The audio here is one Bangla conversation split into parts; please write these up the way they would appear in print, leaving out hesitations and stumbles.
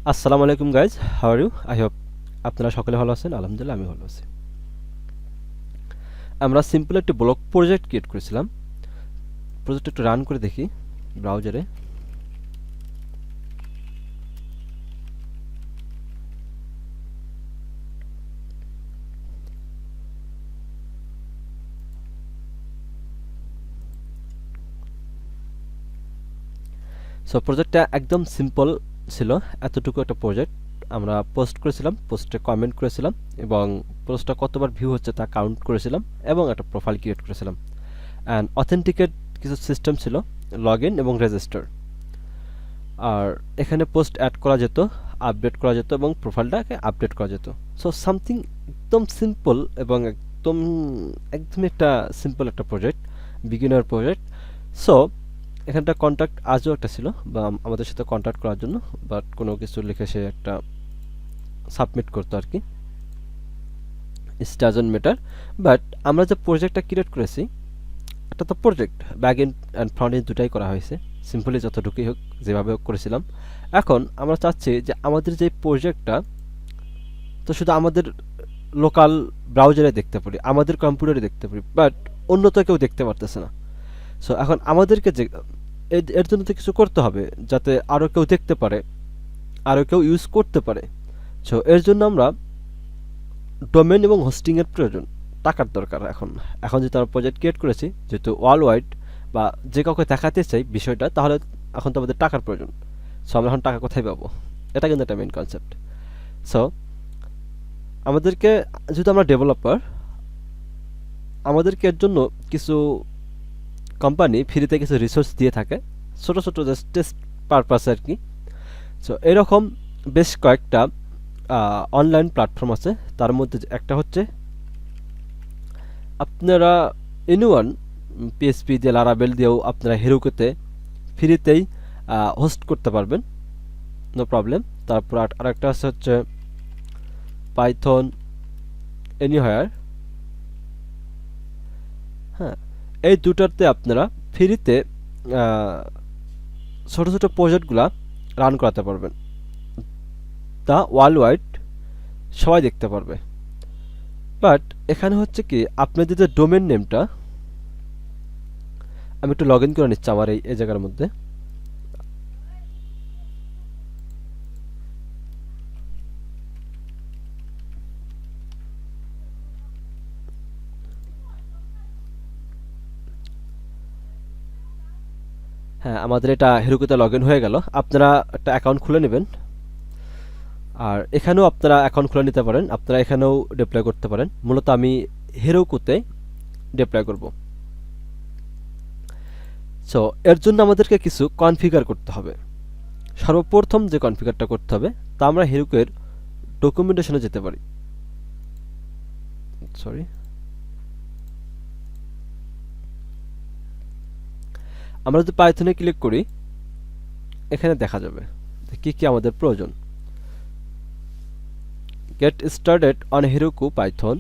আসসালামু আলাইকুম guys, how are you? I hope আপনারা সকলে ভালো আছেন। আলহামদুলিল্লাহ আমি ভালো আছি। আমরা সিম্পল একটি ব্লগ প্রজেক্ট ক্রিয়েট করেছিলাম। প্রজেক্ট একটু রান করে দেখি ব্রাউজারে। সো প্রজেক্টটা একদম সিম্পল ছিল। এতটুকু একটা প্রজেক্ট আমরা পোস্ট করেছিলাম, পোস্টে কমেন্ট করেছিলাম এবং পোস্টটা কতবার ভিউ হচ্ছে তা কাউন্ট করেছিলাম এবং একটা প্রোফাইল ক্রিয়েট করেছিলাম। অ্যান্ড অথেন্টিকেট কিছু সিস্টেম ছিল, লগ ইন এবং রেজিস্টার। আর এখানে পোস্ট অ্যাড করা যেত, আপডেট করা যেত এবং প্রোফাইলটাকে আপডেট করা যেত। সো সামথিং একদম সিম্পল এবং একদমই একটা সিম্পল একটা প্রজেক্ট, বিগিনার প্রজেক্ট। সো এখানটা কন্ট্যাক্ট আজও একটা ছিল, বা আমাদের সাথে কন্ট্যাক্ট করার জন্য, বাট কোনো কিছু লিখে সে একটা সাবমিট করতো আর কি। It doesn't matter. বাট আমরা যে প্রজেক্টটা ক্রিয়েট করেছি, একটা তো project back end and front end দুটাই করা হয়েছে, সিম্পলি যতটুকুই হোক যেভাবে হোক করেছিলাম। এখন আমরা চাচ্ছি যে আমাদের যে প্রজেক্টটা তো শুধু আমাদের লোকাল ব্রাউজারে দেখতে পারি, আমাদের কম্পিউটারে দেখতে পারি, বাট অন্য তো কেউ দেখতে পারতেছে না। সো এখন আমাদেরকে যে এর জন্য তো কিছু করতে হবে যাতে আরও কেউ দেখতে পারে, আরও কেউ ইউজ করতে পারে। সো এর জন্য আমরা ডোমেন এবং হোস্টিংয়ের প্রয়োজন, টাকার দরকার। এখন এখন যেহেতু আমরা প্রজেক্ট ক্রিয়েট করেছি, যেহেতু ওয়ার্ল্ড ওয়াইড বা যে কাউকে দেখাতে চাই বিষয়টা, তাহলে এখন তো আমাদের টাকার প্রয়োজন। সো আমরা এখন টাকা কোথায় পাবো? এটা কিন্তু একটা মেইন কনসেপ্ট। সো আমাদেরকে, যেহেতু আমরা ডেভেলপার, আমাদেরকে এর জন্য কিছু কোম্পানি ফ্রিতে কিছু রিসোর্স দিয়ে থাকে, ছোটো ছোটো জাস্ট টেস্ট পারপাস আর কি। সো এরকম বেশ কয়েকটা অনলাইন প্ল্যাটফর্ম আছে। তার মধ্যে একটা হচ্ছে, আপনারা এনিওয়ান পিএসপি দিয়ে, লারাবেল দিয়েও আপনারা হেরোকুতে ফ্রিতেই হোস্ট করতে পারবেন, নো প্রবলেম। তারপর আরেকটা আছে হচ্ছে পাইথন এনিহোয়ার। হ্যাঁ, এই দুটাতে আপনারা ফ্রিতে ছোটো ছোটো প্রজেক্টগুলা রান করাতে পারবেন, তা ওয়ার্ল্ড ওয়াইড সবাই দেখতে পারবে। বাট এখানে হচ্ছে কি, আপনাদের যে ডোমেন নেমটা, আমি একটু লগ ইন করে নিচ্ছি আমার এই জায়গার মধ্যে। হ্যাঁ, আমাদের এটা হেরোকুতে লগ ইন হয়ে গেল। আপনারা একটা অ্যাকাউন্ট খুলে নেবেন, আর এখানেও আপনারা অ্যাকাউন্ট খুলে নিতে পারেন, আপনারা এখানেও ডিপ্লয় করতে পারেন। মূলত আমি হেরোকুতে ডিপ্লয় করব। সো এর জন্য আমাদেরকে কিছু কনফিগার করতে হবে। সর্বপ্রথম যে কনফিগারটা করতে হবে, তা আমরা হেরোকুয়ের ডকুমেন্টেশনে যেতে পারি। সরি, আমরা যদি পাইথনে ক্লিক করি, এখানে দেখা যাবে কি কি আমাদের প্রয়োজন। Get started on Heroku Python,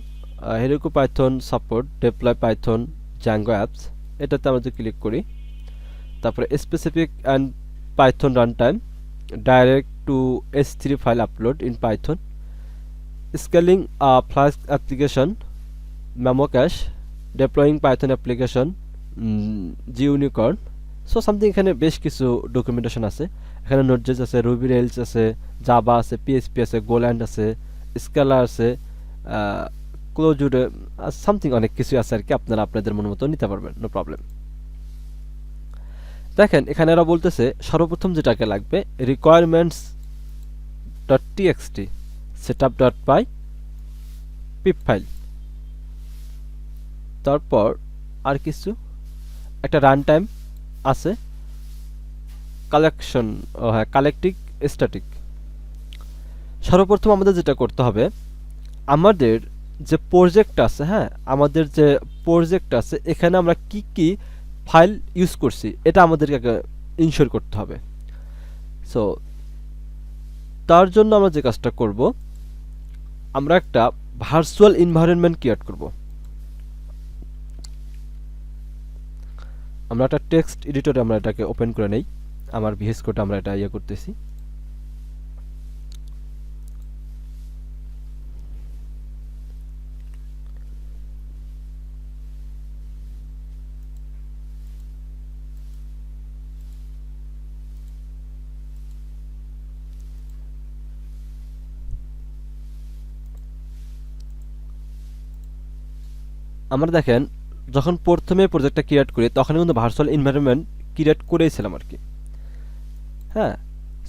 Heroku Python support deploy Python Django apps, এটাতে আমরা যদি ক্লিক করি, তারপরে specific and Python run time, direct to S3 file upload in Python, scaling flask application, memcache, deploying Python application, Gunicorn. So something এখানে বেশ কিছু ডকুমেন্টেশন আছে। এখানে নোটজেস আছে, রুবি রেলস আছে, জাভা আছে, পিএসপি আছে, গোল্যান্ড আছে, স্কেলার আছে, ক্লোজুডে সামথিং অনেক কিছু আছে আর কি। আপনারা আপনাদের মন মতো নিতে পারবেন, নো প্রবলেম। দেখেন এখানে এরা বলতেছে সর্বপ্রথম যেটাকে লাগবে, requirements dot TXT setup dot py pip file. তারপর আর কিছু একটা রান টাইম আছে, কালেকশন, ও হ্যাঁ, কালেক্টিং স্ট্যাটিক। সর্বপ্রথম আমাদের যেটা করতে হবে, আমাদের যে প্রজেক্ট আছে, হ্যাঁ, আমাদের যে প্রজেক্ট আছে, এখানে আমরা কি কি ফাইল ইউজ করছি এটা আমাদেরকে ইনশিওর করতে হবে। সো তার জন্য আমরা যে কাজটা করব, আমরা একটা ভার্চুয়াল এনভায়রনমেন্ট ক্রিয়েট করব। আমরা একটা টেক্সট এডিটরে আমরা এটাকে ওপেন করে নেই, আমার ভিএস কোডে আমরা এটা করতেছি। আমরা দেখেন যখন প্রথমে প্রজেক্টটা ক্রিয়েট করি তখন কিন্তু ভার্চুয়াল এনভায়রনমেন্ট ক্রিয়েট করেছিলাম আর কি। হ্যাঁ,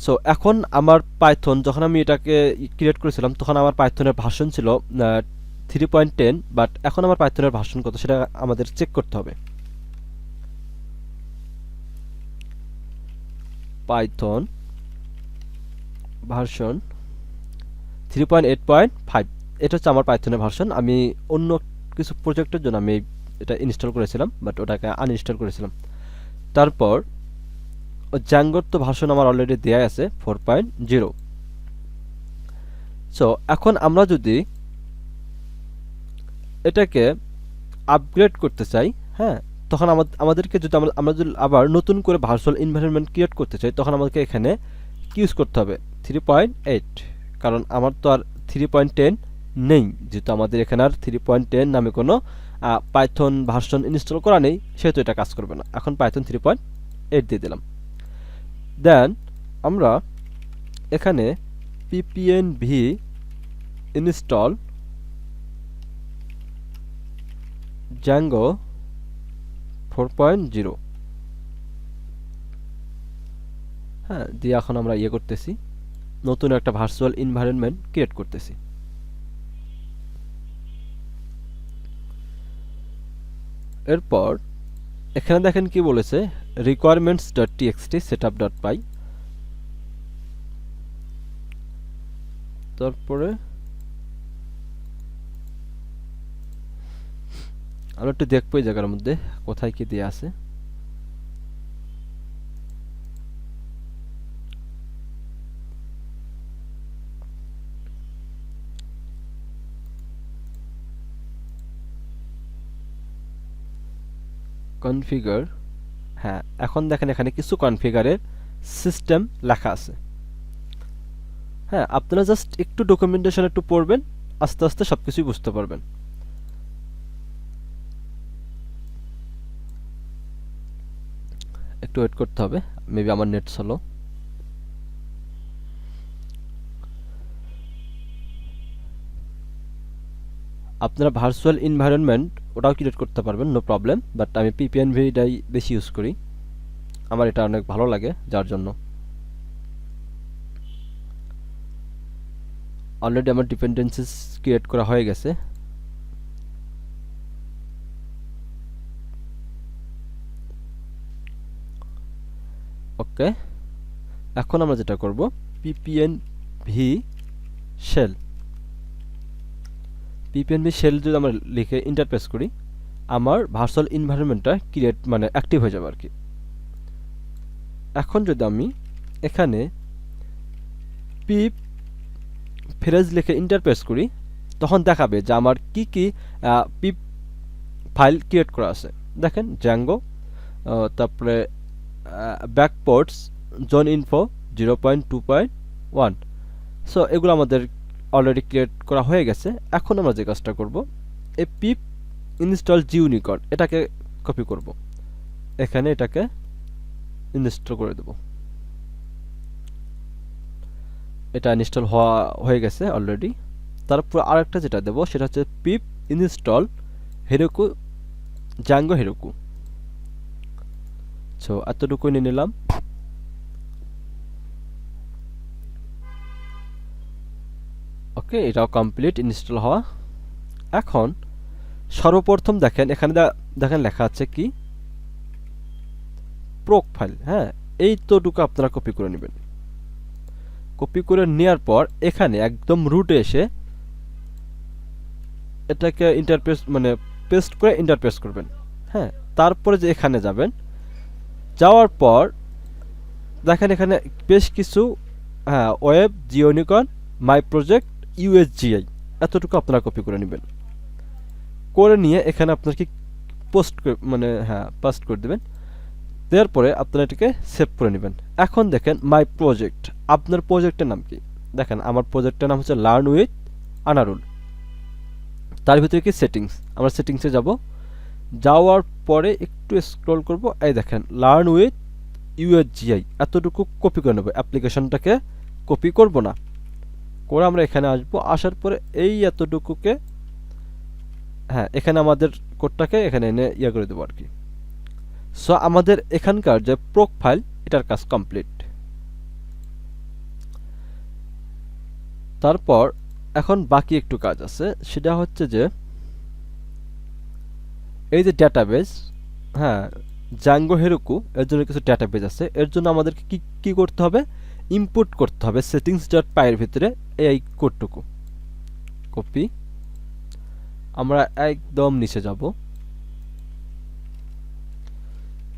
সো এখন আমার পাইথন যখন আমি এটাকে ক্রিয়েট করেছিলাম তখন আমার পাইথনের ভার্সন ছিল 3.10, বাট এখন আমার পাইথনের ভার্সন কত সেটা আমাদের চেক করতে হবে। পাইথন ভার্সন 3.8.5, এটা হচ্ছে আমার পাইথনের ভার্সন। আমি অন্য কিছু প্রজেক্টের জন্য আমি এটা ইনস্টল করেছিলাম, বাট ওটাকে আনইনস্টল করেছিলাম। তারপর জ্যাঙ্গোর তো ভার্সন আমার অলরেডি দেয়া আছে 4.0। সো এখন আমরা যদি এটাকে আপগ্রেড করতে চাই, হ্যাঁ, তখন আমাদেরকে যদি আমরা যদি আবার নতুন করে ভার্চুয়াল এনভায়রনমেন্ট ক্রিয়েট করতে চাই তখন আমাদেরকে এখানে কি ইউজ করতে হবে 3.8, কারণ আমার তো আর 3.10 নেই, যেহেতু আমাদের এখানে আর 3.10 নামে কোনো পাইথন ভার্সন ইনস্টল করা নেই, সেহেতু এটা কাজ করবে না। এখন পাইথন 3.8 দিয়ে দিলাম। দেন আমরা এখানে ppnv ইনস্টল Django 4.0, হ্যাঁ, দিয়ে এখন আমরা করতেছি, নতুন একটা ভার্চুয়াল এনভায়রনমেন্ট ক্রিয়েট করতেছি। এরপর এখানে দেখেন কি বলেছে, requirements.txt setup.py। তারপরে আমরা একটু দেখবো এই জায়গার মধ্যে কোথায় কি দেয়া আছে। কনফিগার, হ্যাঁ, এখন দেখেন এখানে কিছু কনফিগারের সিস্টেম লেখা আছে। হ্যাঁ, আপনারা জাস্ট একটু ডকুমেন্টেশন একটু পড়বেন, আস্তে আস্তে সবকিছুই বুঝতে পারবেন। একটু ওয়েট করতে হবে, মেবি আমার নেট স্লো। আপনারা ভার্চুয়াল এনভায়রনমেন্ট ওটাও ক্রিয়েট করতে পারবেন, নো প্রবলেম, বাট আমি ppnvটাই বেশি ইউজ করি, আমার এটা অনেক ভালো লাগে, যার জন্য অলরেডি আমার ডিপেন্ডেন্সিস ক্রিয়েট করা হয়ে গেছে। ওকে, এখন আমরা যেটা করব ppnv শেল, ppnv শেল যদি আমরা লিখে ইন্টারপ্রেস করি আমার ভার্চুয়াল এনভায়রনমেন্টটা ক্রিয়েট মানে অ্যাক্টিভ হয়ে যাবে আর কি। এখন যদি আমি এখানে পিপ ফ্রেজ লিখে ইন্টারপ্রেস করি তখন দেখাবে যে আমার কি কি পিপ ফাইল ক্রিয়েট করা আছে। দেখেন জ্যাঙ্গো, তারপরে ব্যাকপোর্টস, জোন ইনফো 0.2.1, সো এগুলো আমাদের অলরেডি ক্রিয়েট করা হয়ে গেছে। এখন আমরা যে কাজটা করব, এই পিপ ইনস্টল জিউনিকর্ন এটাকে কপি করব, এখানে এটাকে ইনস্টল করে দেব। এটা ইনস্টল হয়ে গেছে অলরেডি। তারপর আরেকটা যেটা দেব সেটা হচ্ছে পিপ ইনস্টল হেরোকু জ্যাঙ্গো হেরোকু। সো এতটুকু নিয়ে নিলাম। ওকে, এটাও কমপ্লিট ইনস্টল হওয়া। এখন সর্বপ্রথম দেখেন এখানে দেখেন লেখা আছে কি প্রোক ফাইল, হ্যাঁ, এইটুকু আপনারা কপি করে নেবেন। কপি করে নেওয়ার পর এখানে একদম রুটে এসে এটাকে ইন্টারপ্রেস মানে পেস্ট করে ইন্টারপ্রেস করবেন। হ্যাঁ, তারপরে যে এখানে যাবেন, যাওয়ার পর দেখেন এখানে বেশ কিছু, হ্যাঁ, ওয়েব জিওনিকন মাই প্রজেক্ট ইউএসজিআই এতটুকু আপনারা কপি করে নেবেন। করে নিয়ে এখানে আপনার কি পোস্ট মানে হ্যাঁ পাস্ট করে দেবেন। দেওয়ার পরে আপনারা এটাকে সেভ করে নেবেন। এখন দেখেন মাই প্রজেক্ট, আপনার প্রজেক্টের নাম কি? দেখেন আমার প্রজেক্টের নাম হচ্ছে লার্ন উইথ আনারুল। তার ভিতরে কি সেটিংস, আমরা সেটিংসে যাব। যাওয়ার পরে একটু স্ক্রল করব, এই দেখেন লার্ন উইথ ইউএসজিআই এতটুকু কপি করে নেব। অ্যাপ্লিকেশনটাকে কপি করব না, করে আমরা এখানে আসবো। আসার পরে এই এতটুকুকে, হ্যাঁ, এখানে আমাদের কোডটাকে এখানে এনে ইয়ে করে দেবো আর কি। সো আমাদের এখানকার যে প্রোফাইল এটার কাজ কমপ্লিট। তারপর এখন বাকি একটু কাজ আছে, সেটা হচ্ছে যে এই যে ডেটাবেস, হ্যাঁ জাঙ্গো হেরোকু এর জন্য কিছু ডেটাবেস আছে, এর জন্য আমাদেরকে কি কি করতে হবে, ইনপুট করতে হবে সেটিংস ডট পাই এর ভিতরে এই কোডটুকু। কপি, আমরা একদম নিচে যাব,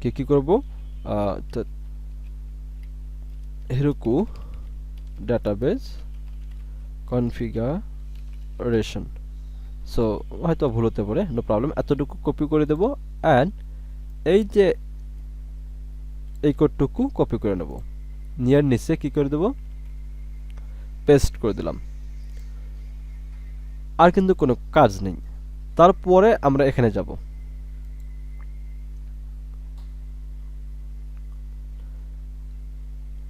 কি করব, হেরোকু ডেটাবেস কনফিগারেশন। সো হয়তো ভুল হতে পারে, নো প্রবলেম, এতটুকু কপি করে দেব অ্যান্ড এই যে এই কোডটুকু কপি করে নেব, নিয়ার নিচে কি করে দেব, পেস্ট করে দিলাম। আর কিন্তু কোনো কাজ নেই। তারপরে আমরা এখানে যাব,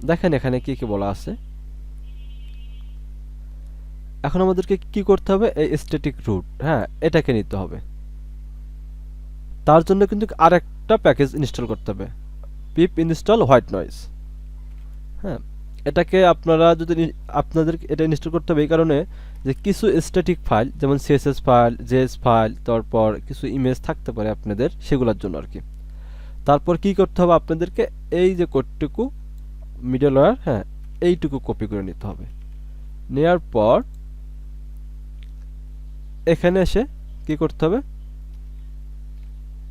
দেখেন এখানে কি কি বলা আছে। এখন আমাদেরকে কি করতে হবে, এই স্ট্যাটিক রুট, হ্যাঁ এটাকে নিতে হবে। তার জন্য কিন্তু আরেকটা প্যাকেজ ইনস্টল করতে হবে, পিপ ইনস্টল হোয়াইট নয়েজ। হ্যাঁ এটাকে আপনারা যদি আপনাদের এটা ইনস্টল করতে হবে এই কারণে যে কিছু স্ট্যাটিক ফাইল যেমন সিএসএস ফাইল, জেএস ফাইল, তারপর কিছু ইমেজ থাকতে পারে আপনাদের, সেগুলোর জন্য আর কি। তারপর কি করতে হবে আপনাদেরকে, এই যে কোডটুকু মিডলওয়্যার, হ্যাঁ এইটুকু কপি করে নিতে হবে। নেওয়ার পর এখানে এসে কি করতে হবে,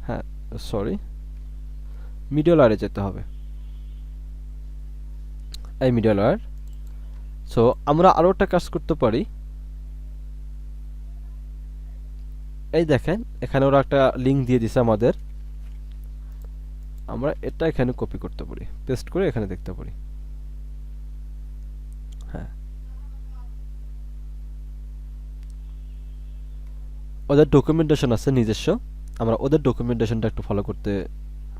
হ্যাঁ সরি মিডলওয়্যারে যেতে হবে, এই মিডলওয়্যার। সো আমরা আরও একটা কাজ করতে পারি, এই দেখেন এখানে ওরা একটা লিঙ্ক দিয়ে দিছে আমাদের, আমরা এটা এখানে কপি করতে পারি, পেস্ট করে এখানে দেখতে পারি। হ্যাঁ ওদের ডকুমেন্টেশন আছে নিজস্ব, আমরা ওদের ডকুমেন্টেশনটা একটু ফলো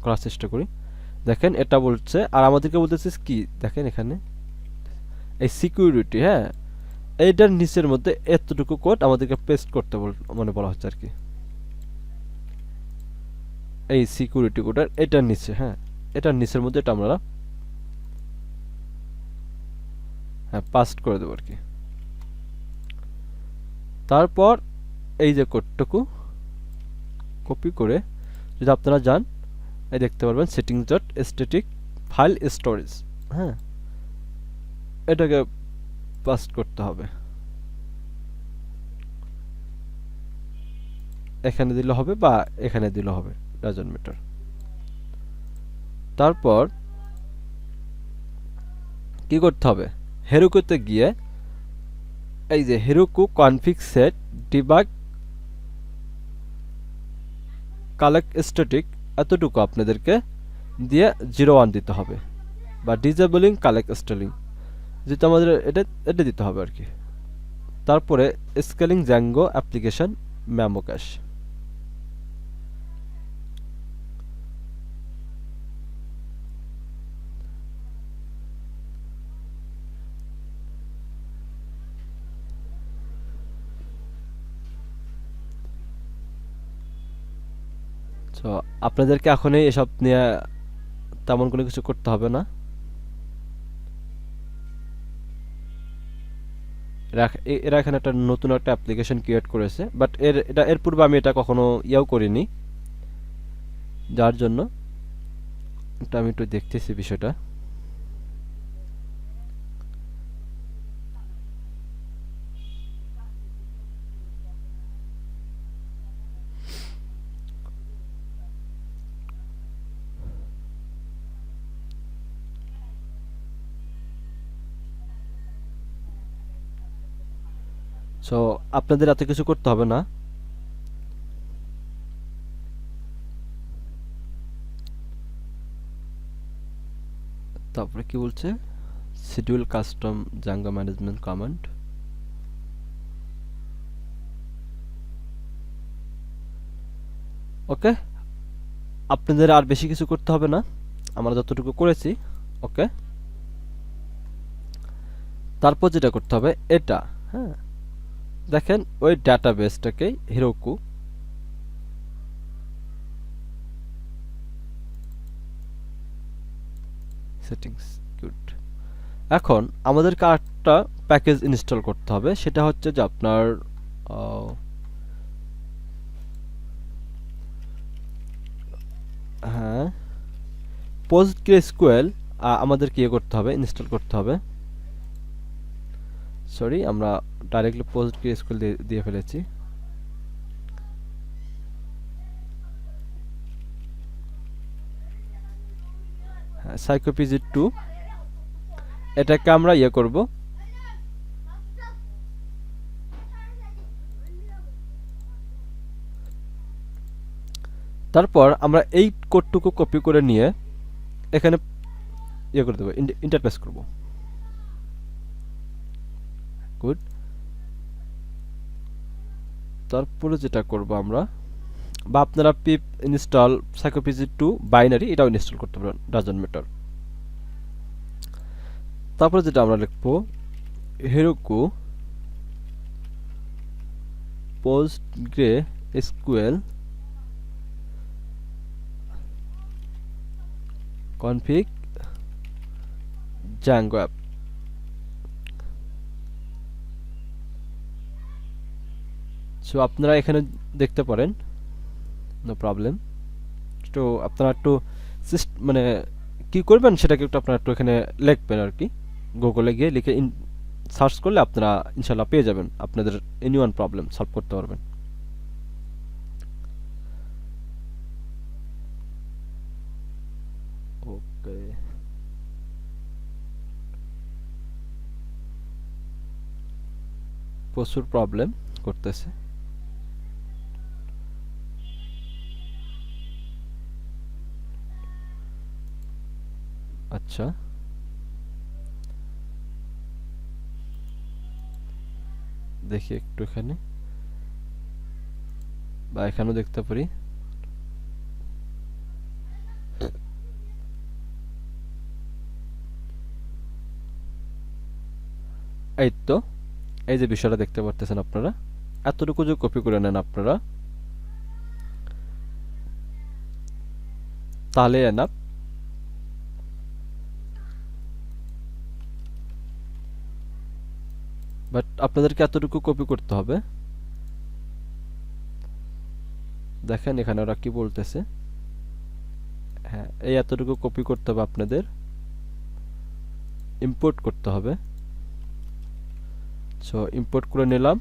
করার চেষ্টা করি। দেখেন এটা বলছে, আর আমাদেরকে বলতেছে কি, দেখেন এখানে এই সিকিউরিটি, হ্যাঁ এইটার নিচের মধ্যে এতটুকু কোড আমাদেরকে পেস্ট করতে বলা হচ্ছে আর কি, এই সিকিউরিটি কোডের এটার নিচে, হ্যাঁ এটার নিচের মধ্যে এটা আমরা হ্যাঁ পাস্ট করে দেবো আর কি। তারপর এই যে কোডটুকু কপি করে যদি আপনারা যান, এই দেখতে পারবেন settings dot static file storage, হ্যাঁ এটাকে পাস্ট করতে হবে, এখানে দিলে হবে বা এখানে দিলে হবে, ডাজন্ট ম্যাটার। তারপর কি করতে হবে, হেরোকুতে গিয়ে এই যে Heroku config set debug collect static, এতটুকু আপনাদেরকে দিয়ে 01 দিতে হবে, বা ডিজেবলিং কালেক্ট স্টেলিং যেটা আমাদের এটা দিতে হবে আর কি। তারপরে scaling Zango application memo cash, তো আপনাদেরকে এখনই এসব নিয়ে তেমন কোনো কিছু করতে হবে না। এরা এখানে একটা নতুন একটা অ্যাপ্লিকেশন ক্রিয়েট করেছে, বাট এর পূর্বে আমি এটা কখনো ইয়াও করিনি, যার জন্য এটা আমি একটু দেখতেছি বিষয়টা। সো আপনাদের এত কিছু করতে হবে না। তারপরে কি বলছে, schedule custom Django management command, okay আপনাদের আর বেশি কিছু করতে হবে না, আমরা যতটুকু করেছি। ওকে তারপর যেটা করতে হবে এটা, হ্যাঁ দেখেন ওই ডাটাবেসটাকে হিরোকু সেটিংস গুড। এখন আমাদেরকে আরেকটা প্যাকেজ ইনস্টল করতে হবে, সেটা হচ্ছে যে আপনার হ্যাঁ PostgreSQL আমাদেরকে ইয়ে করতে হবে, ইনস্টল করতে হবে। সরি, আমরা ডাইরেক্টলি PostgreSQL দিয়ে ফেলেছি। হ্যাঁ, Psycopg2 এটাকে আমরা ইয়ে করব, তারপর আমরা এই কোডটুকু কপি করে নিয়ে এখানে ইয়ে করে দেবো, ইন্টারফেস করব। গুড। তারপরে যেটা করব আমরা, বা আপনারা পিপ ইনস্টল Psycopg2 বাইনারি এটাও ইনস্টল করতে পারেন, ডাজন্ট ম্যাটার। তারপরে যেটা আমরা লিখবো হেরোকু PostgreSQL config Django app। So আপনারা এখানে দেখতে পারেন, নো প্রবলেম। তো আপনারা একটু মানে কি করবেন সেটাকে একটু আপনারা একটু এখানে লিখবেন আর কি, গুগলে গিয়ে লিখে সার্চ করলে আপনারা ইনশাল্লাহ পেয়ে যাবেন, আপনাদের এনি ওয়ান প্রবলেম সলভ করতে পারবেন। ওকে, প্রচুর প্রবলেম করতেছে। আচ্ছা, দেখি একটু এখানে, বা এখানেও দেখতে পারি। এই তো, এই যে বিষয়টা দেখতে পারতেছেন আপনারা, এতটুকু যে কপি করে নেন আপনারা তাহলে এনাফ। বাট আপনাদেরকে এতটুকু কপি করতে হবে। দেখেন এখানে ওরা কি বলতেছে, হ্যাঁ এই এতটুকু কপি করতে হবে আপনাদের, ইম্পোর্ট করতে হবে। সো ইম্পোর্ট করে নিলাম,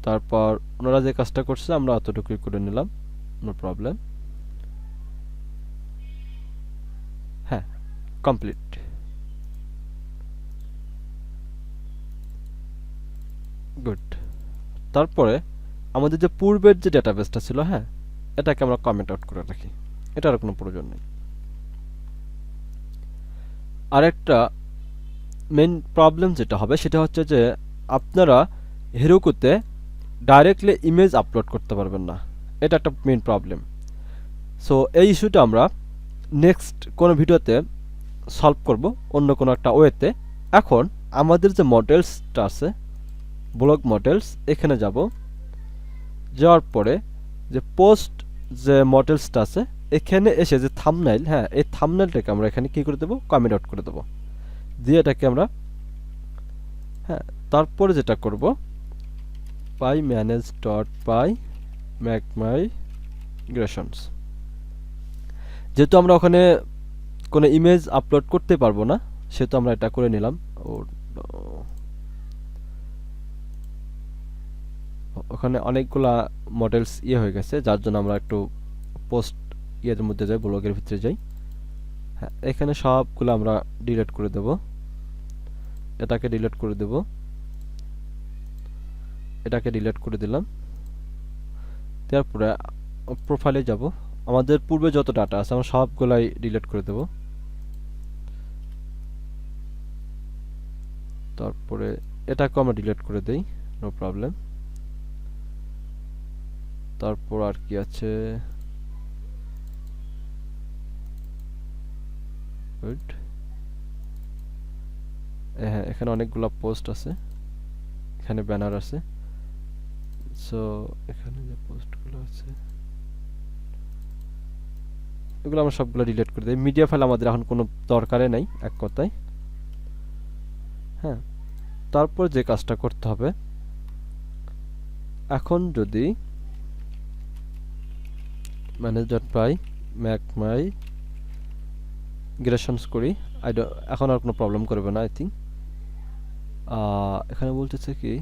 তারপর ওনারা যে কাজটা করছে আমরা অতটুকুই করে নিলাম, নো প্রবলেম। হ্যাঁ, কমপ্লিট। গুড। তারপরে আমাদের যে পূর্বের যে ডেটাবেসটা ছিল, হ্যাঁ এটাকে আমরা কমেন্ট আউট করে রাখি, এটার কোনো প্রয়োজন নেই। আরেকটা মেইন প্রবলেম যেটা হবে সেটা হচ্ছে যে আপনারা হেরোকুতে ডাইরেক্টলি ইমেজ আপলোড করতে পারবেন না, এটা একটা মেইন প্রবলেম। সো এই ইস্যুটা আমরা নেক্সট কোনো ভিডিওতে সলভ করব অন্য কোনো একটা ওয়েতে। এখন আমাদের যে মডেলসটা আছে, ব্লগ মডেলস, এখানে যাব, যাওয়ার পরে যে পোস্ট যে মডেলসটা আছে এখানে এসে যে থাম্বনেইল, হ্যাঁ এই থাম্বনেইলটাকে আমরা এখানে কি করে দেবো, কমেন্ট আউট করে দেবো, দিয়ে এটাকে আমরা, হ্যাঁ তারপরে যেটা করব পাই ম্যানেজ ডট পাই ম্যাক মাইগ্রেশনস, যেহেতু আমরা ওখানে কোনো ইমেজ আপলোড করতে পারবো না সেহেতু আমরা এটা করে নিলাম। ওখানে অনেকগুলা মডেলস ইয়ে হয়ে গেছে, যার জন্য আমরা একটু পোস্ট ইয়ের মধ্যে যাই, ব্লগের ভিতরে যাই। হ্যাঁ এখানে সবগুলো আমরা ডিলিট করে দেব, এটাকে ডিলিট করে দেব, এটাকে ডিলিট করে দিলাম। তারপরে প্রোফাইলে যাব, আমাদের পূর্বে যত ডাটা আছে আমরা সবগুলাই ডিলিট করে দেব। তারপরে এটাকে আমরা ডিলিট করে দেই, নো প্রবলেম। তারপর আর কি আছে, গুড। হ্যাঁ এখানে অনেকগুলো পোস্ট আছে, এখানে ব্যানার আছে। সো এখানে যে পোস্টগুলো আছে, এগুলো আমরা সবগুলো ডিলিট করে দিই। মিডিয়া ফাইল আমাদের এখন কোনো দরকারে নাই এক কথায়। হ্যাঁ, তারপর যে কাজটা করতে হবে, এখন যদি manage.py ম্যাক মাই গ্রেশনস করি, এখন আর কোনো প্রবলেম করবে না আই থিঙ্ক। এখানে বলতেছে কি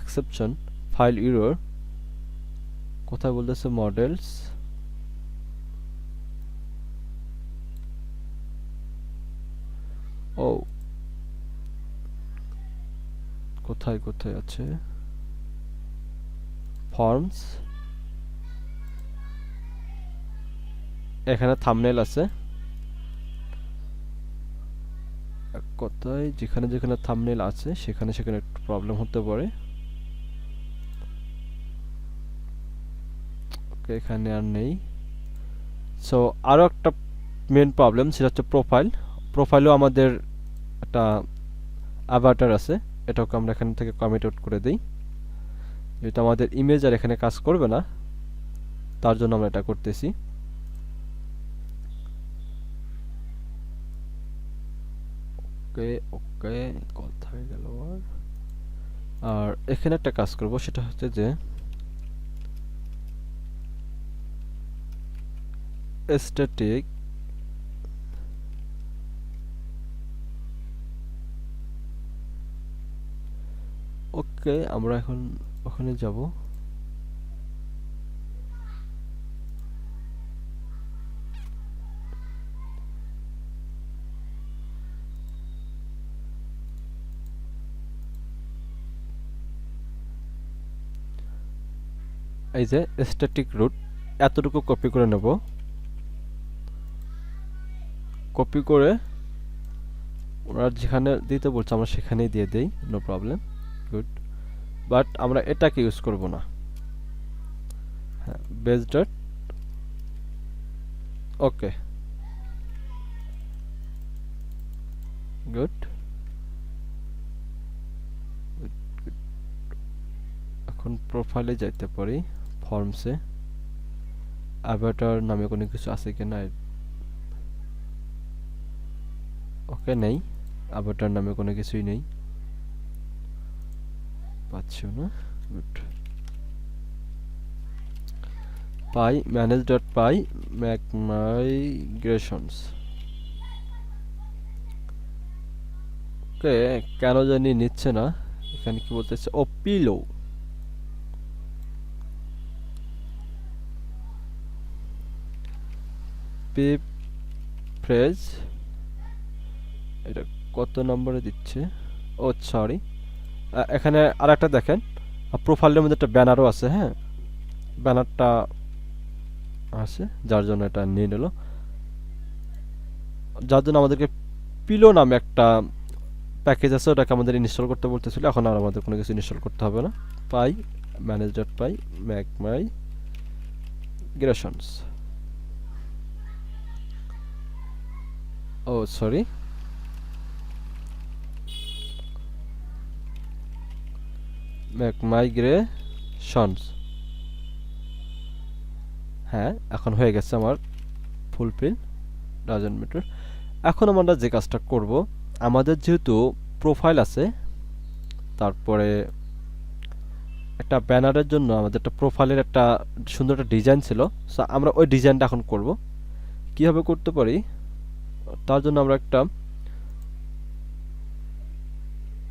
এক্সেপশন ফাইল এরর, কোথায় বলতেছে মডেলস, ও কোথায় কোথায় আছে, ফর্মস, এখানে থাম্বনেল আছে। এক কথায় যেখানে যেখানে থাম্বনেল আছে সেখানে সেখানে একটু প্রবলেম হতে পারে। ওকে, এখানে আর নেই। সো আরও একটা মেন প্রবলেম, সেটা হচ্ছে প্রোফাইল। প্রোফাইলেও আমাদের একটা অ্যাভাটার আছে, এটাকে আমরা এখান থেকে কমিট আউট করে দিই। যেহেতু আমাদের ইমেজ আর এখানে কাজ করবে না, তার জন্য আমরা এটা করতেছি। ওকে ওকে, কোথায় গেল আর, আর এখানে একটা কাজ করব, সেটা হচ্ছে যে স্ট্যাটিক ওকে, আমরা এখন ওখানে যাব। এই যে স্ট্যাটিক রুট, এতটুকু কপি করে নেব। কপি করে ওরা যেখানে দিতে বলছে আমরা সেখানেই দিয়ে দেই, নো প্রবলেম, গুড। বাট আমরা এটাকে ইউজ করব না। হ্যাঁ, বেস ডট, ওকে, গুড। এখন প্রোফাইলে যাইতে পারি, ফর্মসে অ্যাভাটার নামে কোনো কিছু আছে কিনা। ওকে, নেই, অ্যাভাটার নামে কোনো কিছুই নেই, পাচ্ছিও না, গুড। পাই manage.py ম্যাক মাইগ্রেশনস, ওকে, কেন জানি নিচ্ছে না। এখানে কি বলতেছে, ও পিলো, পিপ ফ্রেজ, এটা কত নম্বরে দিচ্ছে, ও সরি, এখানে আর একটা দেখেন, প্রোফাইলের মধ্যে একটা ব্যানারও আছে। হ্যাঁ, ব্যানারটা আছে, যার জন্য এটা নিয়ে নিল, যার জন্য আমাদেরকে পিলো নামে একটা প্যাকেজ আছে, ওটাকে আমাদের ইনস্টল করতে বলতেছিল। এখন আর আমাদের কোনো কিছু ইনস্টল করতে হবে না। পাই manage.py ম্যাক মাইগ্রেশনস, ও সরি, ম্যাক মাইগ্রেশনস, হ্যাঁ, এখন হয়ে গেছে আমার ফুলফিল, ডাজন্ট ম্যাটার। এখন আমরা যে কাজটা করব, আমাদের যেহেতু প্রোফাইল আছে, তারপরে একটা ব্যানারের জন্য আমাদের একটা প্রোফাইলের একটা সুন্দর একটা ডিজাইন ছিল, সো আমরা ওই ডিজাইনটা এখন করব। কিভাবে করতে পারি, তার জন্য আমরা একটা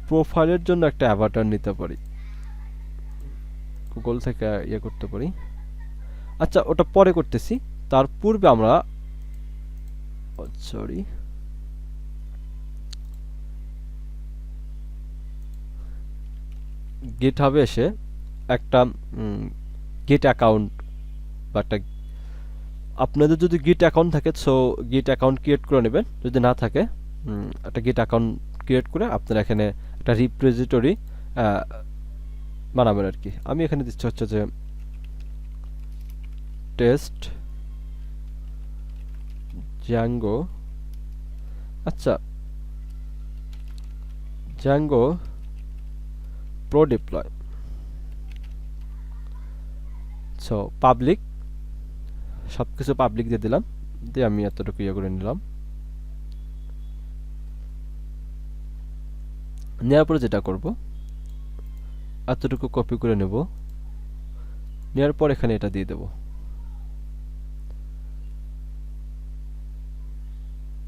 প্রোফাইলের জন্য একটা অ্যাভাটার নিতে পারি, গুগল থেকে ইয়ে করতে পারি। আচ্ছা, ওটা পরে করতেছি, তার পূর্বে আমরা সরি, গিটহাবে এসে একটা গিট অ্যাকাউন্ট বা একটা, আপনাদের যদি গিট অ্যাকাউন্ট থাকে সো গিট অ্যাকাউন্ট ক্রিয়েট করে নেবেন, যদি না থাকে একটা গিট অ্যাকাউন্ট ক্রিয়েট করে আপনারা এখানে একটা রিপোজিটরি বানাবেন আর কি। আমি এখানে দিচ্ছি হচ্ছে যে টেস্ট জ্যাঙ্গো, আচ্ছা Zango pro deploy, so public সবকিছু পাবলিক দিয়ে দিলাম, দিয়ে আমি এতটুকু ইয়ে করে নিলাম। নেওয়ার পরে যেটা করব, এতটুকু কপি করে নেব, নেওয়ার পর এখানে এটা দিয়ে দেব।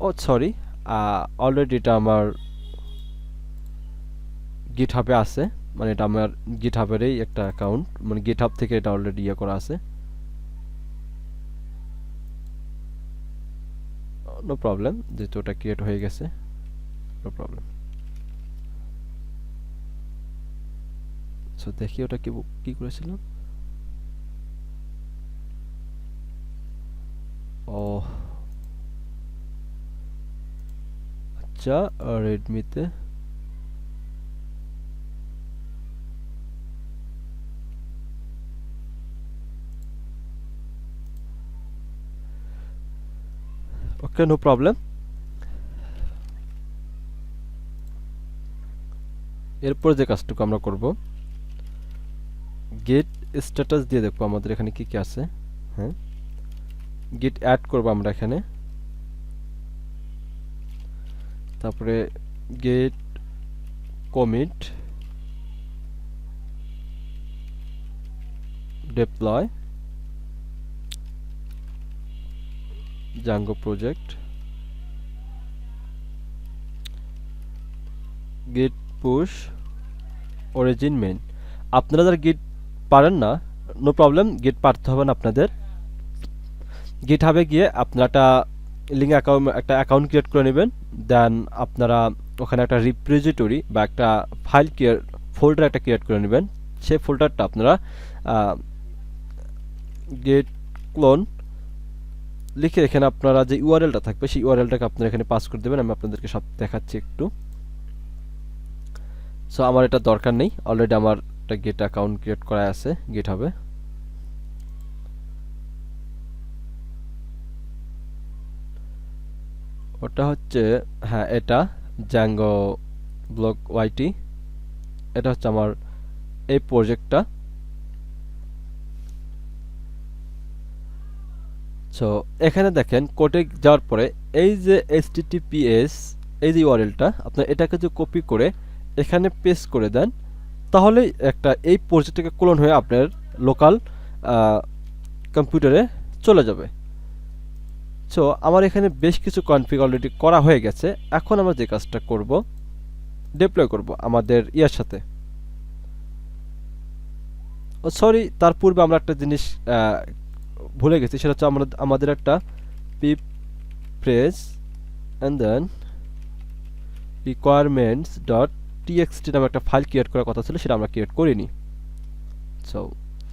ও সরি, অলরেডি এটা আমার গিটহাবে আছে, মানে এটা আমার গিটহাবেরই একটা অ্যাকাউন্ট, মানে গিটহাব থেকে এটা অলরেডি ইয়ে করা আছে। নো প্রবলেম, যেহেতু ওটা ক্রিয়েট হয়ে গেছে, নো প্রবলেম। সো দেখি ওটা কি করেছিলাম। ও আচ্ছা, রেডমিতে ওকে, নো প্রবলেম। এরপর যে কাজটুকু আমরা করব, গেট স্ট্যাটাস দিয়ে দেখবো আমাদের এখানে কি কি আছে। হ্যাঁ, গেট অ্যাড করব আমরা এখানে, তারপরে git commit deploy Django project, git push origin main। আপনারা যারা গিট পারেন না, নো প্রবলেম, গিট পারতে হবে না আপনাদের। গিটহাবে গিয়ে আপনারা একটা অ্যাকাউন্ট ক্রিয়েট করে নেবেন, দেন আপনারা ওখানে একটা রিপোজিটরি বা একটা ফাইল ফোল্ডার একটা ক্রিয়েট করে নেবেন। সেই ফোল্ডারটা আপনারা গেট ক্লোন লিখে এখানে আপনারা যে ইউআরএলটা থাকবে সেই ইউআরএলটাকে আপনারা এখানে পাস করে দেবেন। আমি আপনাদেরকে সব দেখাচ্ছি একটু। সো আমার এটা দরকার নেই, অলরেডি আমার একটা গেট অ্যাকাউন্ট ক্রিয়েট করা আছে গিটহাবে। ওটা হচ্ছে, হ্যাঁ, এটা জ্যাঙ্গো ব্লক ওয়াইটি, এটা হচ্ছে আমার এই প্রজেক্টটা। সো এখানে দেখেন কোডে যাওয়ার পরে এই যে https এই যে ইউআরএলটা, আপনার এটাকে যে কপি করে এখানে পেস্ট করে দেন, তাহলে একটা এই প্রজেক্টটাকে ক্লোন হয়ে আপনার লোকাল কম্পিউটারে চলে যাবে। সো আমার এখানে বেশ কিছু কনফিগ অলরেডি করা হয়ে গেছে। এখন আমরা যে কাজটা করব, ডিপ্লয় করব আমাদের ইয়ার সাথে। ও সরি, তার পূর্বে আমরা একটা জিনিস ভুলে গেছি, সেটা হচ্ছে আমাদের একটা pip press and then requirements dot TXT নামে একটা ফাইল ক্রিয়েট করার কথা ছিল, সেটা আমরা ক্রিয়েট করিনি। So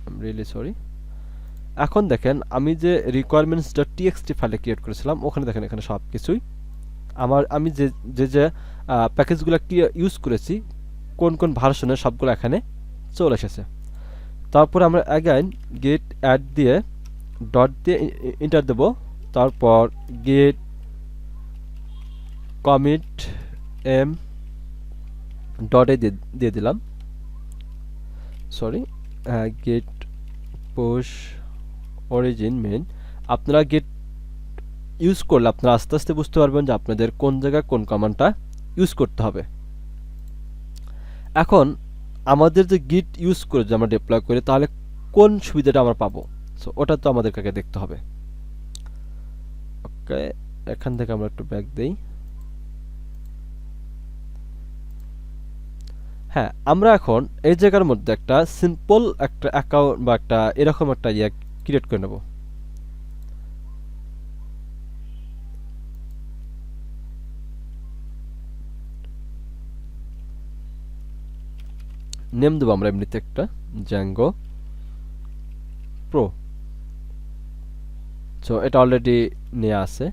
I am really sorry. এখন দেখেন আমি যে রিকোয়ারমেন্টস ডট টিএক্সটি ফাইলে ক্রিয়েট করেছিলাম, ওখানে দেখেন এখানে সব কিছুই আমি যে প্যাকেজগুলো ইউজ করেছি, কোন কোন ভার্সনের সবগুলো এখানে চলে এসেছে। তারপর আমরা অ্যাগাইন গেট অ্যাড দিয়ে ডট দিয়ে এন্টার দেব, তারপর গেট কমিট এম ডটে দিয়ে দিলাম, sorry, git push origin main. আপনারা গেট ইউজ করলে আপনারা আস্তে আস্তে বুঝতে পারবেন যে আপনাদের কোন জায়গায় কোন কমান্ডটা ইউজ করতে হবে। এখন আমাদের যে গিট ইউজ করে যে আমরা ডিপ্লয় করি, তাহলে কোন সুবিধাটা আমরা পাবো, সো ওটা তো আমাদের কাছে দেখতে হবে। ওকে, এখান থেকে আমরা একটু ব্যাক দেই। হ্যাঁ, আমরা এখন এই জায়গার মধ্যে একটা সিম্পল একটা অ্যাকাউন্ট বা একটা এরকম একটা ইয়ে ক্রিয়েট করে নেব। নেম দেবো আমরা এমনিতে একটা জ্যাঙ্গো প্রো। সো এটা অলরেডি নেওয়া আছে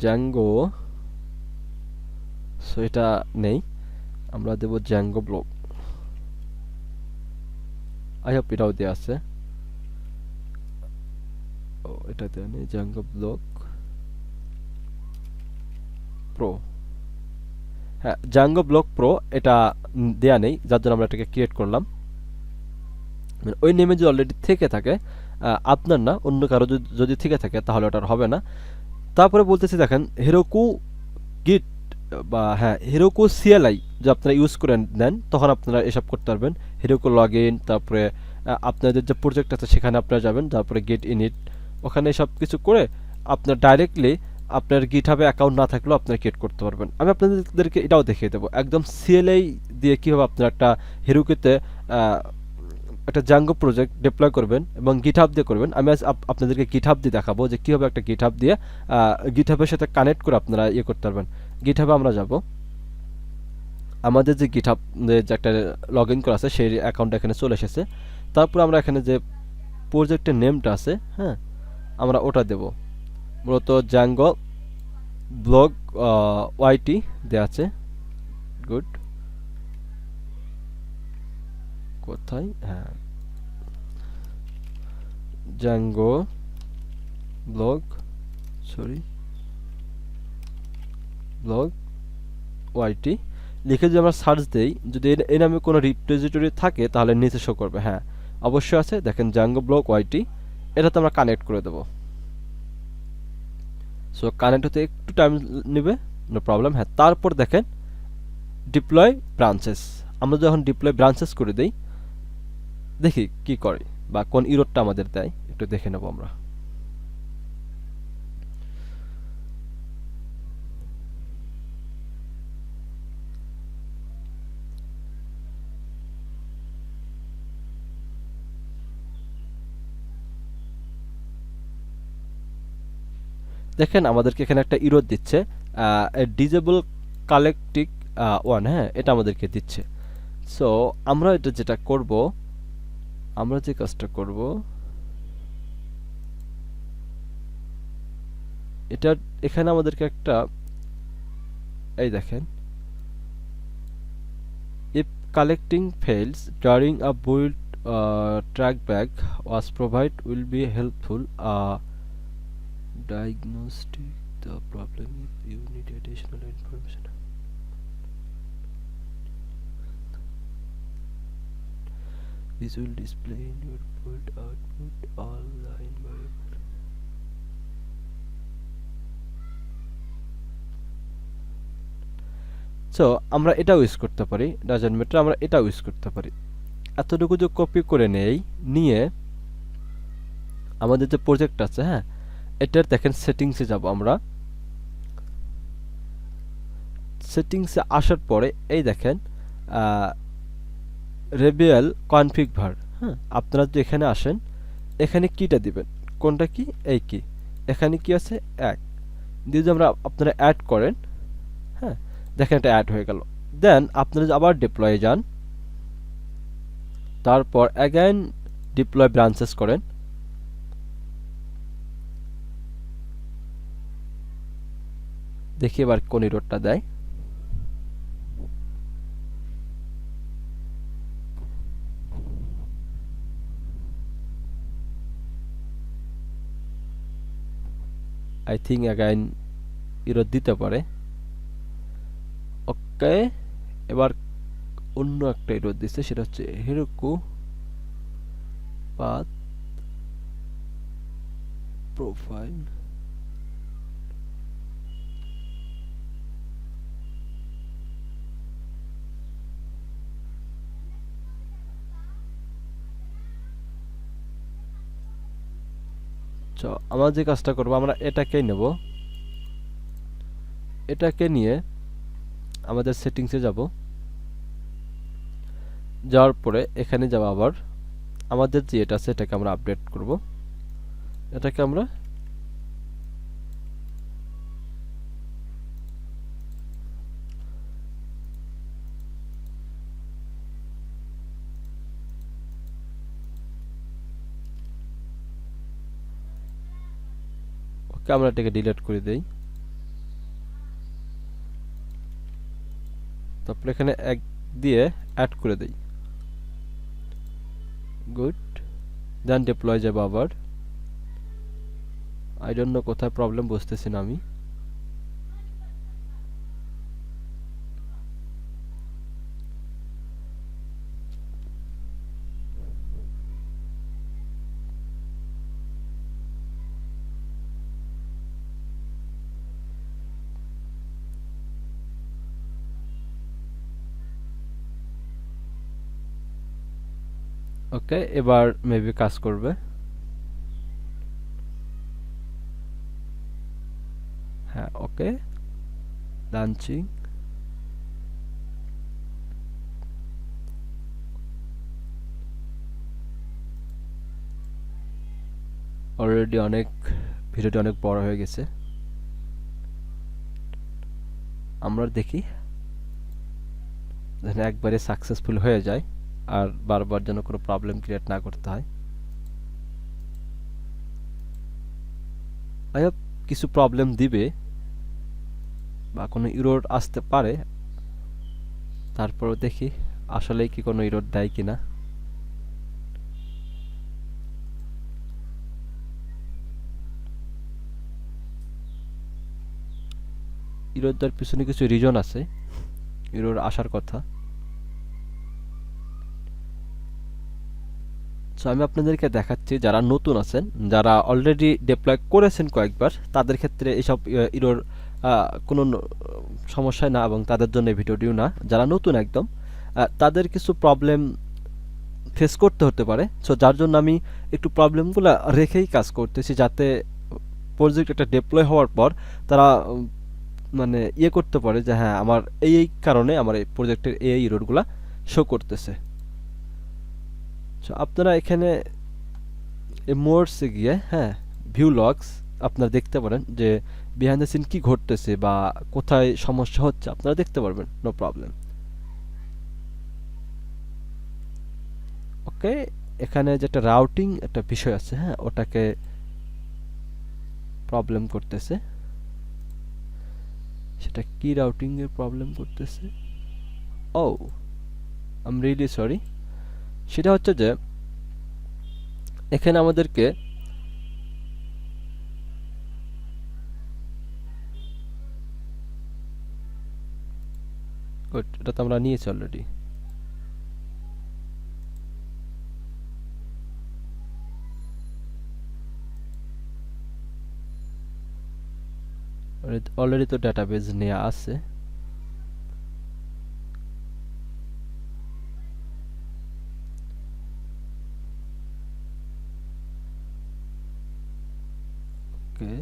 জ্যাঙ্গো, সো এটা নেই, আমরা দেব জ্যাঙ্গো ব্লক। আই হোপ এটাও দেওয়া আছে। ও, এটা দেওয়া নেই, জ্যাঙ্গো ব্লক প্রো। হ্যাঁ, জ্যাঙ্গো ব্লক প্রো এটা দেয়া নেই, যার জন্য আমরা এটাকে ক্রিয়েট করলাম। ওই নেমে যদি অলরেডি থেকে থাকে আপনার না, অন্য কারো যদি থেকে থাকে তাহলে ওটা আর হবে না। তারপরে বলতেছি দেখেন হেরোকু গিট বা হ্যাঁ হেরোকু সিএলআই যে আপনারা ইউজ করে নেন তখন আপনারা এসব করতে পারবেন। হেরোকু লগ ইন, তারপরে আপনাদের যে প্রজেক্ট আছে সেখানে আপনারা যাবেন, তারপরে গেট ইনিট, ওখানে সব কিছু করে আপনার ডাইরেক্টলি আপনার গিটহাবে অ্যাকাউন্ট না থাকলেও আপনারা ক্রিয়েট করতে পারবেন। আমি আপনাদেরকে এটাও দেখিয়ে দেবো একদম সিএলআই দিয়ে কীভাবে আপনারা একটা হেরোকুতে একটা জাঙ্গো প্রজেক্ট ডিপ্লয় করবেন এবং গিটহাব দিয়ে করবেন। আমি আজ আপনাদেরকে গিটহাব দিয়ে দেখাবো যে কীভাবে একটা গিটহাব দিয়ে গিটহাবের সাথে কানেক্ট করে আপনারা ইয়ে করতে পারবেন। গিটহাবে আমরা যাব, আমাদের যে গিটহাব যে একটা লগ ইন করা আছে সেই অ্যাকাউন্ট এখানে চলে এসেছে। তারপর আমরা এখানে যে প্রজেক্টের নেমটা আছে, হ্যাঁ, আমরা ওটা দেব। মূলত জাঙ্গো ব্লগ ওয়াইটি দেওয়া আছে। গুড, কোথায়, হ্যাঁ, জাঙ্গো ব্লগ, সরি, ব্লগ ওয়াইটি লিখে যদি আমরা সার্চ দেই, যদি এই নামে কোনো রিপোজিটরি থাকে তাহলে নিচে শো করবে। হ্যাঁ অবশ্যই আছে, দেখেন জাঙ্গো ব্লগ ওয়াইটি, এটাতে আমরা কানেক্ট করে দেবো। সো কানেক্ট হতে একটু টাইম নেবে, নো প্রবলেম। হ্যাঁ তারপর দেখেন ডিপ্লয় ব্রাঞ্চেস, আমরা যখন ডিপ্লয় ব্রাঞ্চেস করে দেই দেখি কি করে বা কোন ইরোডটা আমাদের দেয়, একটু দেখে নেব আমরা। দেখেন আমাদেরকে এখানে একটা ইরোড দিচ্ছে, ডিজেবল কালেক্টিক ওয়ান, হ্যাঁ এটা আমাদেরকে দিচ্ছে। সো আমরা এটা যেটা করব, আমরা যে কাজটা করব, এটা এখানে আমাদেরকে একটা, এই দেখেন, if collecting fails during a build trackback was provided will be helpful diagnostic the problem if you need additional information. This will display in your build output all the environment. So আমরা এটাও ইউজ করতে পারি, ডাজন্ট ম্যাটার, আমরা এটাও ইউজ করতে পারি। এতটুকু যে কপি করে নেই, নিয়ে আমাদের যে প্রজেক্ট আছে, হ্যাঁ এটার দেখেন সেটিংসে যাব আমরা। সেটিংসে আসার পরে এই দেখেন রেবিয়াল কনফিগ ভার, হ্যাঁ আপনারা যদি এখানে আসেন এখানে কিটা দিবেন, কোনটা কি, এই কি, এখানে কি আছে, এক দিয়ে যদি আমরা আপনারা অ্যাড করেন, হ্যাঁ দেখেন এটা অ্যাড হয়ে গেল। দেন আপনারা যদি আবার ডিপ্লয়ে যান, তারপর অ্যাগেন ডিপ্লয় ব্রাঞ্চেস করেন, দেখি এবার কোন ইরোডটা দেয়। আই থিঙ্ক অ্যাগেন ইরোড দিতে পারে। ওকে, এবার অন্য একটা ইরোড দিচ্ছে, সেটা হচ্ছে হেরোকু পাথ প্রোফাইল। আমরা যে কাজটা করব, আমরা এটাকেই নেব, এটাকে নিয়ে আমাদের সেটিংসে যাব, যাওয়ার পরে এখানে যাব, আবার আমাদের যে এটা আছে এটাকে আমরা আপডেট করব, এটাকে আমরা ওকে আমরা এটাকে ডিলিট করে দেই। তারপর এখানে এক দিয়ে অ্যাড করে দেই। গুড, দেন ডিপ্লয় যাব আবার। আই ডোন্ট নো কোথায় প্রবলেম, বুঝতেছি না আমি। ওকে, এবার মেবি কাজ করবে। হ্যাঁ, ওকে, লাঞ্চিং। অলরেডি ভিডিওটি অনেক বড় হয়ে গেছে। আমরা দেখি যেন একবারে সাকসেসফুল হয়ে যায় আর বারবার যেন কোনো প্রবলেম ক্রিয়েট না করতে হয়। আই হোপ কিছু প্রবলেম দিবে বা কোনো ইরোর আসতে পারে, তারপরও দেখি আসলেই কি কোনো ইরোর দেয় কিনা। ইরোর দেওয়ার পিছনে কিছু রিজন আছে, ইরোর আসার কথা। সো আমি আপনাদেরকে দেখাচ্ছি যারা নতুন আছেন, যারা অলরেডি ডিপ্লয় করেছেন কয়েকবার, তাদের ক্ষেত্রে এসব ইরোর কোনো সমস্যা না এবং তাদের জন্য ভিডিওটিও না। যারা নতুন একদম তাদের কিছু প্রবলেম ফেস করতে হতে পারে। সো যার জন্য আমি একটু প্রবলেমগুলো রেখেই কাজ করতেছি, যাতে প্রজেক্ট একটা ডিপ্লয় হওয়ার পর তারা মানে করতে পারে যে হ্যাঁ আমার এই কারণে আমার এই প্রজেক্টের এই ইরোরগুলা শো করতেছে। সো আপনারা এখানে মোডসে গিয়ে হ্যাঁ ভিউ লগস আপনারা দেখতে পারেন যে বিহাইন্ড দ্য সিন কি ঘটতেছে বা কোথায় সমস্যা হচ্ছে আপনারা দেখতে পারবেন, নো প্রবলেম। ওকে, এখানে যেটা রাউটিং একটা বিষয় আছে, হ্যাঁ ওটাকে প্রবলেম করতেছে। সেটা কি রাউটিং এর প্রবলেম করতেছে? ও আই এম রিয়েলি সরি। সেটা হচ্ছে যে এখানে আমাদেরকে এটা তো আমরা নিয়েছি অলরেডি। অলরেডি তো ডাটাবেজ নেওয়া আছে। ওকে,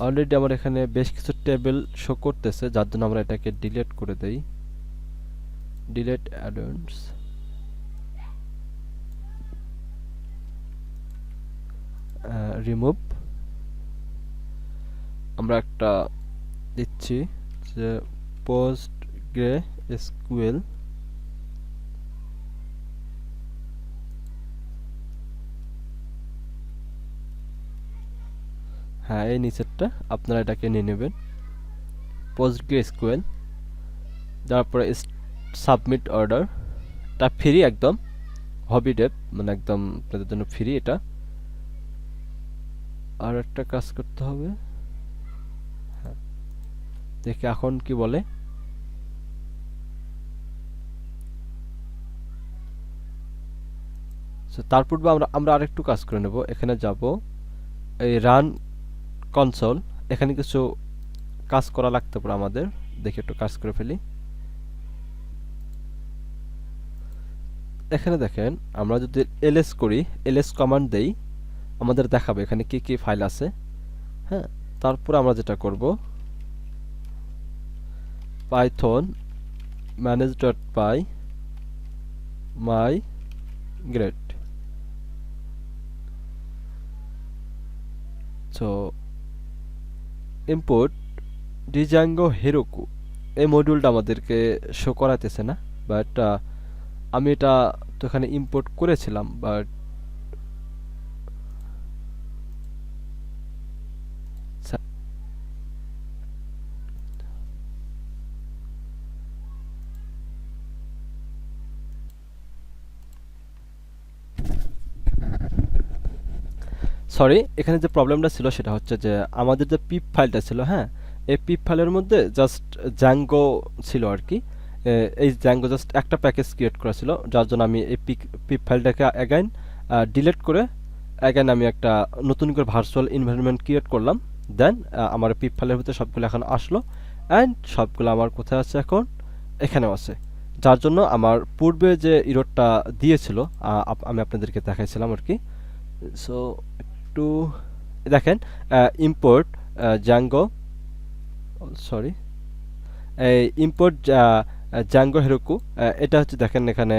অলরেডি আমার এখানে বেশ কিছু টেবিল শো করতেছে, যার জন্য আমরা এটাকে ডিলিট করে দেই। Delete add-ons, remove. আমরা একটা দিচ্ছি যে PostgreSQL হ্যাঁ এই নিচেরটা আপনারা এটাকে নিয়ে নেবেন, PostgreSQL। তারপরে সাবমিট অর্ডার, এটা ফ্রি একদম, হবি ডেভ মানে একদম আপনাদের জন্য ফ্রি এটা। আর একটা কাজ করতে হবে, হ্যাঁ দেখি এখন কি বলে। তার পূর্বে আমরা আরেকটু কাজ করে নেব। এখানে যাব, এই রান কনসোল, এখানে কিছু কাজ করা লাগতে পারে আমাদের। দেখি একটু কাজ করে ফেলি। এখানে দেখেন আমরা যদি ls করি, ls কমান্ড দেই, আমাদের দেখাবে এখানে কি কি ফাইল আছে। হ্যাঁ, তারপর আমরা যেটা করব, python manage.py migrate। So import Django Heroku, এই মডিউলটা আমাদেরকে শো করাতেছে না, বাট আমি এটা তো এখানে ইম্পোর্ট করেছিলাম, বাট সরি, এখানে যে প্রবলেমটা ছিল সেটা হচ্ছে যে আমাদের যে পিপ ফাইলটা ছিল, হ্যাঁ এই পিপ ফাইলের মধ্যে জাস্ট জ্যাঙ্গো ছিল আর কি। এই জ্যাঙ্গো জাস্ট একটা প্যাকেজ ক্রিয়েট করা ছিল, যার জন্য আমি এই পিপ ফাইলটাকে অ্যাগাইন ডিলিট করে অ্যাগাইন আমি একটা নতুন করে ভার্চুয়াল এনভায়রনমেন্ট ক্রিয়েট করলাম। দেন আমার পিপ ফাইলের ভিতরে সবগুলো এখন আসলো, অ্যান্ড সবগুলো আমার কোথায় আছে এখন, এখানেও আছে। যার জন্য আমার পূর্বে যে ইরোরটা দিয়েছিল আমি আপনাদেরকে দেখাইছিলাম আর কি। সো একটু দেখেন, ইম্পোর্ট জাঙ্গো, সরি, এই ইম্পোর্ট জাঙ্গো হেরোকু, এটা হচ্ছে দেখেন এখানে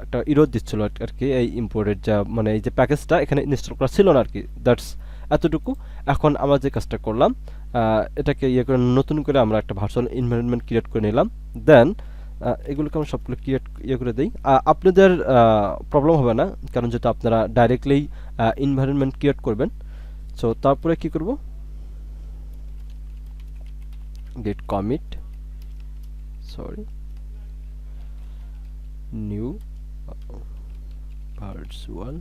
একটা ইরোর দিচ্ছিল আর কি। এই ইম্পোর্টের যা মানে এই যে প্যাকেজটা এখানে ইনস্টল করা ছিল না আর কি, দ্যাটস এতটুকু। এখন আমরা যে কাজটা করলাম, এটাকে ইয়ে করে নতুন করে আমরা একটা ভার্চুয়াল এনভায়রনমেন্ট ক্রিয়েট করে নিলাম। দেন এগুলোকে আমরা সবগুলো ক্রিয়েট ইয়ে করে দিই। আপনাদের প্রবলেম হবে না, কারণ যেহেতু আপনারা ডাইরেক্টলি এনভায়রনমেন্ট ক্রিয়েট করবেন। সো তারপরে কি করব, git commit, sorry, new virtual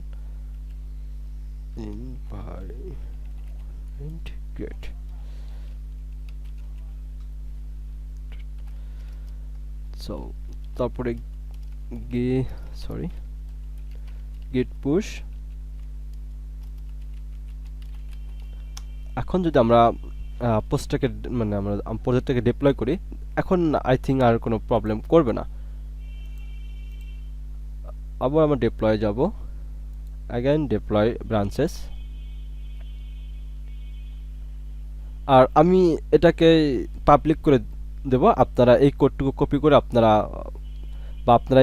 environment get, so তারপরে git push। এখন যদি আমরা পোস্টটাকে মানে আমরা প্রজেক্টটাকে ডিপ্লয় করি, এখন আই থিঙ্ক আর কোনো প্রবলেম করবে না। আবার আমরা ডিপ্লয় যাব, অ্যাগেন ডিপ্লয় ব্রাঞ্চেস। আর আমি এটাকে পাবলিক করে দেব, আপনারা এই কোডটুকু কপি করে আপনারা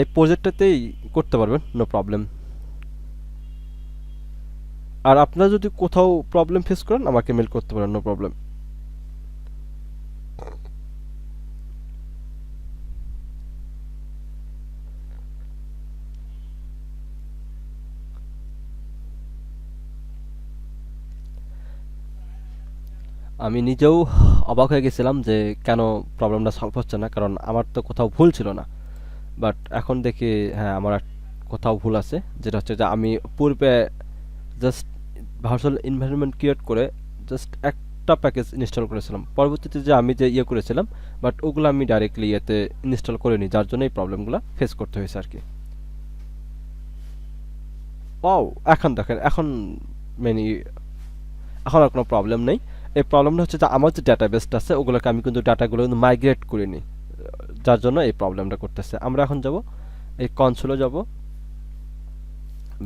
এই প্রজেক্টটাতেই করতে পারবেন, নো প্রবলেম। আর আপনারা যদি কোথাও প্রবলেম ফেস করেন আমাকে মেল করতে পারেন, নো প্রবলেম। আমি নিজেও অবাক হয়ে গেছিলাম যে কেন প্রবলেমটা সলভ হচ্ছে না, কারণ আমার তো কোথাও ভুল ছিল না। বাট এখন দেখি হ্যাঁ আমার কোথাও ভুল আছে, যেটা হচ্ছে যে আমি পূর্বে জাস্ট ভার্চুয়াল এনভায়রনমেন্ট ক্রিয়েট করে জাস্ট একটা প্যাকেজ ইনস্টল করেছিলাম, পরবর্তীতে যে আমি যে ইয়ে করেছিলাম বাট ওগুলো আমি ডাইরেক্টলি ইয়েতে ইনস্টল করিনি, যার জন্য এই প্রবলেমগুলো ফেস করতে হয়েছে আর কি। ওয়াও, এখন দেখেন, এখন মেনি এখন আর কোনো প্রবলেম নেই। এই প্রবলেমটা হচ্ছে যে আমার যে ডাটাবেসটা আছে ওগুলোকে আমি কিন্তু ডাটাগুলো কিন্তু মাইগ্রেট করিনি, যার জন্য এই প্রবলেমটা করতেছে। আমরা এখন যাব এই কনসোলে যাব,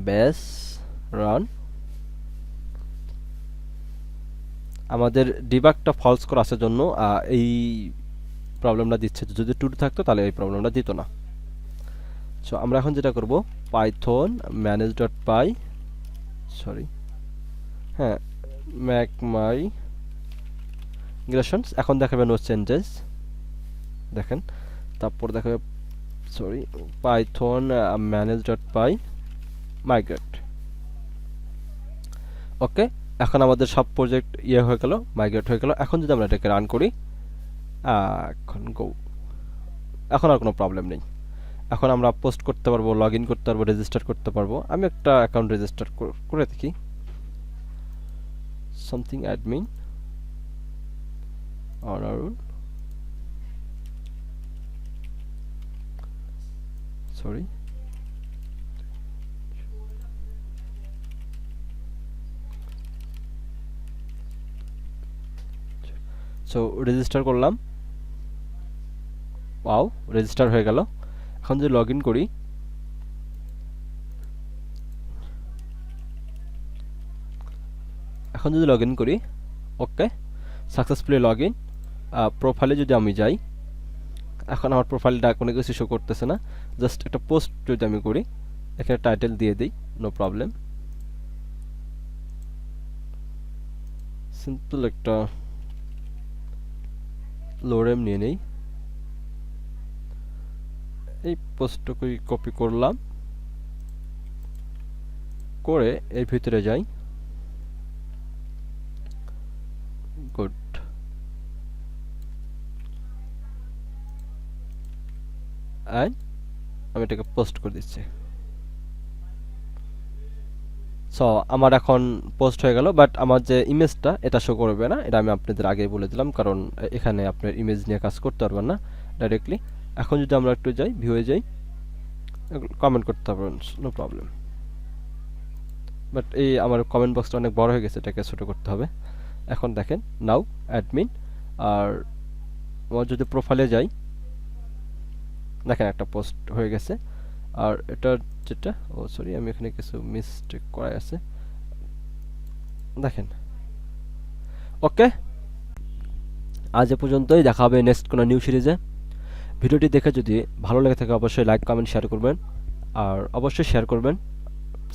বেস রান। আমাদের ডিবাগটা ফলস করা আসার জন্য এই প্রবলেমটা দিচ্ছে, যদি ট্রু থাকতো তাহলে এই প্রবলেমটা দিত না। সো আমরা এখন যেটা করব, পাইথন manage.py, সরি, হ্যাঁ, ম্যাক মাই মিগ্রেশনস, এখন দেখাবে নো চেঞ্জেস, দেখেন। তারপর দেখাবে, সরি, পাইথন manage.py migrate। ওকে, এখন আমাদের সব প্রজেক্ট ইয়ে হয়ে গেল, মাইগ্রেট হয়ে গেল। এখন যদি আমরা এটাকে রান করি, এখন গো, এখন আর কোনো প্রবলেম নেই। এখন আমরা পোস্ট করতে পারবো, লগ ইন করতে পারবো, রেজিস্টার করতে পারবো। আমি একটা অ্যাকাউন্ট রেজিস্টার করে দেখি, something admin Anarul, sorry, so register করলাম। ওয়াও, রেজিস্টার হয়ে গেল। এখন যদি লগ ইন করি, ওকে, সাকসেসফুলি লগ ইন। প্রোফাইলে যদি আমি যাই, এখন আমার প্রোফাইলটা কোনো কিছু শো করতেছে না, জাস্ট একটা পোস্ট যদি আমি করি, এখানে টাইটেল দিয়ে দিই, নো প্রবলেম। সিম্পল একটা লোরেম নিয়ে নেই, এই পোস্টটুকুই কপি করলাম, করে এর ভিতরে যাই, গুড। অ্যান্ড আমি এটাকে পোস্ট করে দিচ্ছি। সো আমার এখন পোস্ট হয়ে গেল, বাট আমার যে ইমেজটা এটা শো করবে না, এটা আমি আপনাদের আগে বলে দিলাম, কারণ এখানে আপনার ইমেজ নিয়ে কাজ করতে পারবেন না ডাইরেক্টলি। এখন যদি আমরা একটু যাই, ভিউয়ে যাই, কমেন্ট করতে পারবেন, নো প্রবলেম। বাট এই আমার কমেন্ট বক্সটা অনেক বড় হয়ে গেছে, এটাকে ছোট করতে হবে। এখন দেখেন, নাও অ্যাডমিন। আর আমার যদি প্রোফাইলে যাই, দেখেন একটা পোস্ট হয়ে গেছে। আর এটার যেটা সরি আমি এখানে কিছু মিস্টেক করা আছে, দেখেন। ওকে, আজ এ পর্যন্তই, দেখা হবে নেক্সট কোনো নিউ সিরিজে। ভিডিওটি দেখে যদি ভালো লেগে থাকে অবশ্যই লাইক কমেন্ট শেয়ার করবেন, আর অবশ্যই শেয়ার করবেন,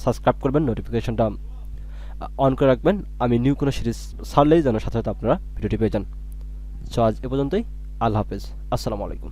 সাবস্ক্রাইব করবেন, নোটিফিকেশনটা অন করে রাখবেন, আমি নিউ কোনো সিরিজ ছাড়লেই যেন সাথে সাথে আপনারা ভিডিওটি পেয়ে যান। সো আজ এ পর্যন্তই, আল্লাহ হাফেজ, আসসালামু আলাইকুম।